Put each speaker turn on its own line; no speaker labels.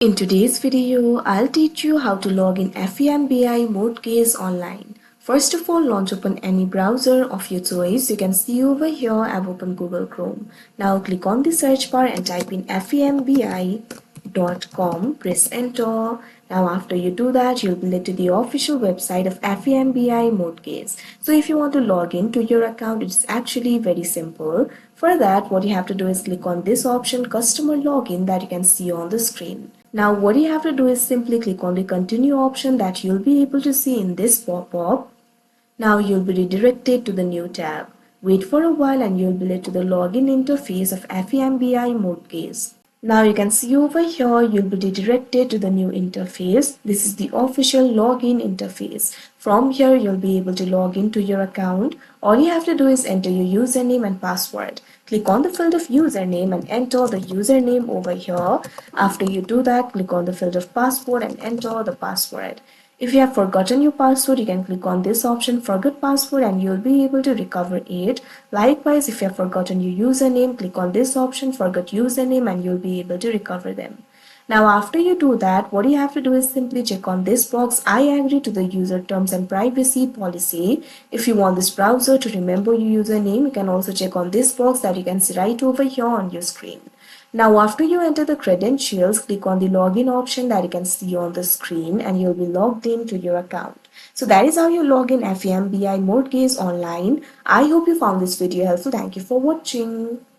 In today's video, I'll teach you how to log in FEMBi mortgage online. First of all, launch open any browser of your choice. You can see over here I've opened Google Chrome. Now click on the search bar and type in FEMBi.com. Press enter. Now after you do that, you'll be led to the official website of FEMBi mortgage. So if you want to log in to your account, it's actually very simple. For that, what you have to do is click on this option, customer login, that you can see on the screen. Now what you have to do is simply click on the continue option that you'll be able to see in this pop-up. Now you'll be redirected to the new tab. Wait for a while and you'll be led to the login interface of FEMBi mortgage. Now you can see over here you'll be redirected to the new interface. This is the official login interface. From here you'll be able to log into your account. All you have to do is enter your username and password. Click on the field of username and enter the username over here. After you do that, click on the field of password and enter the password. If you have forgotten your password, you can click on this option, forget password, and you'll be able to recover it. Likewise, if you have forgotten your username, click on this option, forget username, and you'll be able to recover them. Now after you do that, what you have to do is simply check on this box, I agree to the user terms and privacy policy. If you want this browser to remember your username, you can also check on this box that you can see right over here on your screen. Now after you enter the credentials, click on the login option that you can see on the screen and you'll be logged into your account. So that is how you log in FEMBi mortgage online. I hope you found this video helpful. Thank you for watching.